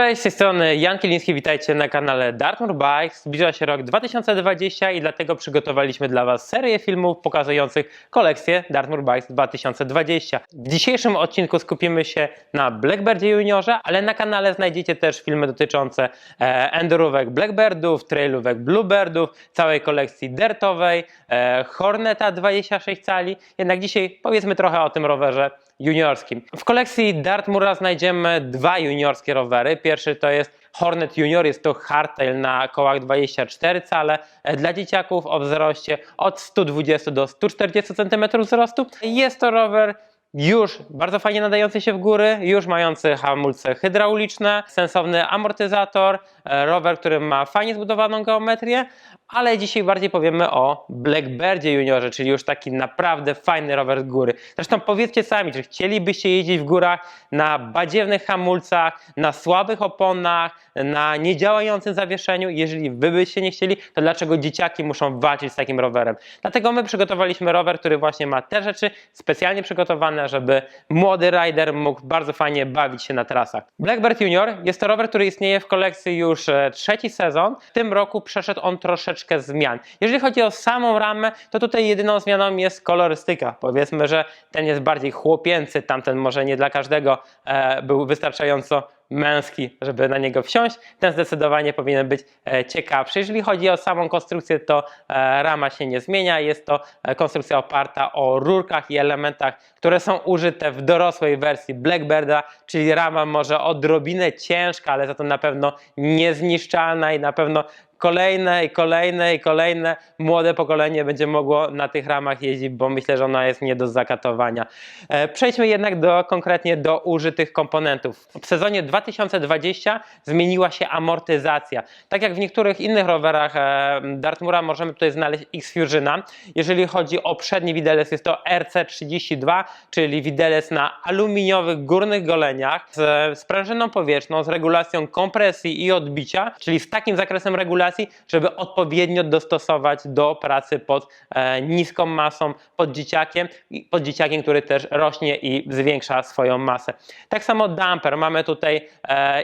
Cześć, z tej strony Jan Kiliński, witajcie na kanale Dartmoor Bikes. Zbliża się rok 2020 i dlatego przygotowaliśmy dla Was serię filmów pokazujących kolekcję Dartmoor Bikes 2020. W dzisiejszym odcinku skupimy się na Blackbirdzie Juniorze, ale na kanale znajdziecie też filmy dotyczące endurówek Blackbirdów, trailówek Bluebirdów, całej kolekcji dirtowej, Horneta 26 cali. Jednak dzisiaj powiedzmy trochę o tym rowerze juniorskim. W kolekcji Dartmoora znajdziemy dwa juniorskie rowery. Pierwszy to jest Hornet Junior, jest to hardtail na kołach 24 cale dla dzieciaków o wzroście od 120 do 140 cm wzrostu. Jest to rower już bardzo fajnie nadający się w góry, już mający hamulce hydrauliczne, sensowny amortyzator, rower, który ma fajnie zbudowaną geometrię, ale dzisiaj bardziej powiemy o Blackbirdzie Juniorze, czyli już taki naprawdę fajny rower z góry. Zresztą powiedzcie sami, czy chcielibyście jeździć w górach na badziewnych hamulcach, na słabych oponach, na niedziałającym zawieszeniu? Jeżeli wy byście nie chcieli, to dlaczego dzieciaki muszą walczyć z takim rowerem? Dlatego my przygotowaliśmy rower, który właśnie ma te rzeczy specjalnie przygotowane, żeby młody rider mógł bardzo fajnie bawić się na trasach. Blackbird Junior jest to rower, który istnieje w kolekcji już trzeci sezon. W tym roku przeszedł on troszeczkę zmian. Jeżeli chodzi o samą ramę, to tutaj jedyną zmianą jest kolorystyka. Powiedzmy, że ten jest bardziej chłopięcy, tamten może nie dla każdego był wystarczająco męski, żeby na niego wsiąść. Ten zdecydowanie powinien być ciekawszy. Jeżeli chodzi o samą konstrukcję, to rama się nie zmienia. Jest to konstrukcja oparta o rurkach i elementach, które są użyte w dorosłej wersji Blackbirda, czyli rama może odrobinę ciężka, ale za to na pewno niezniszczalna i na pewno kolejne młode pokolenie będzie mogło na tych ramach jeździć, bo myślę, że ona jest nie do zakatowania. Przejdźmy jednak konkretnie do użytych komponentów. W sezonie 2020 zmieniła się amortyzacja. Tak jak w niektórych innych rowerach Dartmoora możemy tutaj znaleźć X-Fusiona. Jeżeli chodzi o przedni widelec, jest to RC32, czyli widelec na aluminiowych górnych goleniach z sprężyną powietrzną, z regulacją kompresji i odbicia, czyli z takim zakresem regulacji, żeby odpowiednio dostosować do pracy pod niską masą, pod dzieciakiem, który też rośnie i zwiększa swoją masę. Tak samo damper. Mamy tutaj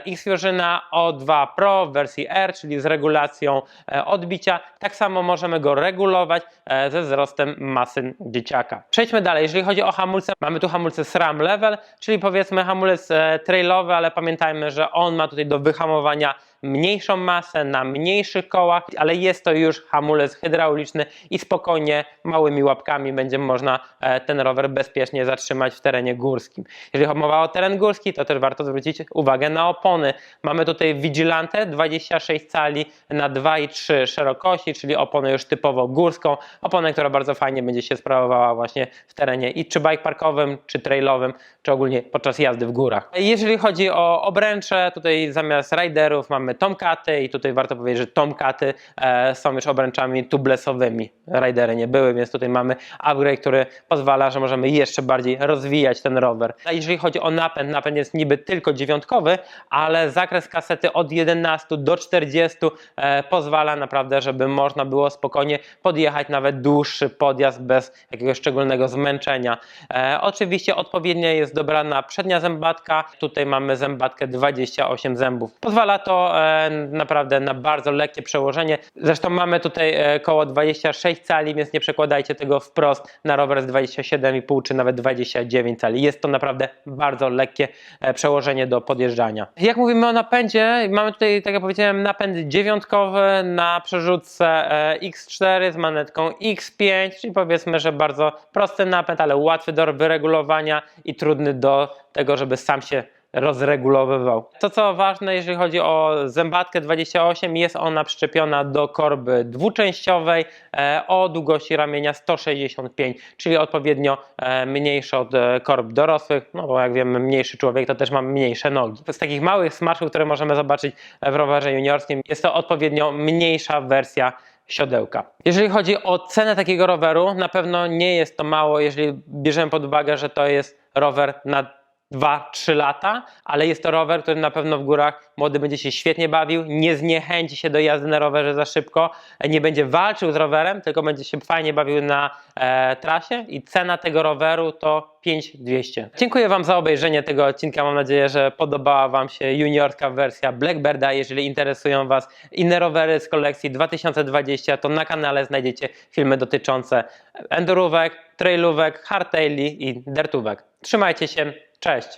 X-Fusiona O2 Pro w wersji R, czyli z regulacją odbicia. Tak samo możemy go regulować ze wzrostem masy dzieciaka. Przejdźmy dalej. Jeżeli chodzi o hamulce, mamy tu hamulce SRAM Level, czyli powiedzmy hamulec trailowy, ale pamiętajmy, że on ma tutaj do wyhamowania mniejszą masę na mniejszych kołach, ale jest to już hamulec hydrauliczny i spokojnie małymi łapkami będzie można ten rower bezpiecznie zatrzymać w terenie górskim. Jeżeli mowa o teren górski, to też warto zwrócić uwagę na opony. Mamy tutaj Vigilante 26 cali na 2,3 szerokości, czyli oponę już typowo górską, oponę, która bardzo fajnie będzie się sprawowała właśnie w terenie i czy bike parkowym, czy trailowym, czy ogólnie podczas jazdy w górach. Jeżeli chodzi o obręcze, tutaj zamiast riderów mamy Tomcaty i tutaj warto powiedzieć, że Tomcaty są już obręczami tubelessowymi. Ridery nie były, więc tutaj mamy upgrade, który pozwala, że możemy jeszcze bardziej rozwijać ten rower. A jeżeli chodzi o napęd, napęd jest niby tylko dziewiątkowy, ale zakres kasety od 11 do 40 pozwala naprawdę, żeby można było spokojnie podjechać nawet dłuższy podjazd bez jakiegoś szczególnego zmęczenia. Oczywiście odpowiednio jest dobrana przednia zębatka. Tutaj mamy zębatkę 28 zębów. Pozwala to naprawdę na bardzo lekkie przełożenie. Zresztą mamy tutaj koło 26 cali, więc nie przekładajcie tego wprost na rower z 27,5 czy nawet 29 cali. Jest to naprawdę bardzo lekkie przełożenie do podjeżdżania. Jak mówimy o napędzie, mamy tutaj, tak jak powiedziałem, napęd dziewiątkowy na przerzutce X4 z manetką X5, czyli powiedzmy, że bardzo prosty napęd, ale łatwy do wyregulowania i trudny do tego, żeby sam się rozregulowywał. To co ważne, jeżeli chodzi o zębatkę 28, jest ona przyczepiona do korby dwuczęściowej o długości ramienia 165, czyli odpowiednio mniejsza od korb dorosłych, no bo jak wiemy, mniejszy człowiek to też ma mniejsze nogi. Z takich małych smaczków, które możemy zobaczyć w rowerze juniorskim, jest to odpowiednio mniejsza wersja siodełka. Jeżeli chodzi o cenę takiego roweru, na pewno nie jest to mało, jeżeli bierzemy pod uwagę, że to jest rower na 2-3 lata, ale jest to rower, który na pewno w górach młody będzie się świetnie bawił, nie zniechęci się do jazdy na rowerze za szybko, nie będzie walczył z rowerem, tylko będzie się fajnie bawił na trasie i cena tego roweru to 5200. Dziękuję Wam za obejrzenie tego odcinka, mam nadzieję, że podobała Wam się juniorska wersja Blackbirda. Jeżeli interesują Was inne rowery z kolekcji 2020, to na kanale znajdziecie filmy dotyczące endurówek, trailówek, hardtaili i dirtówek. Trzymajcie się, cześć!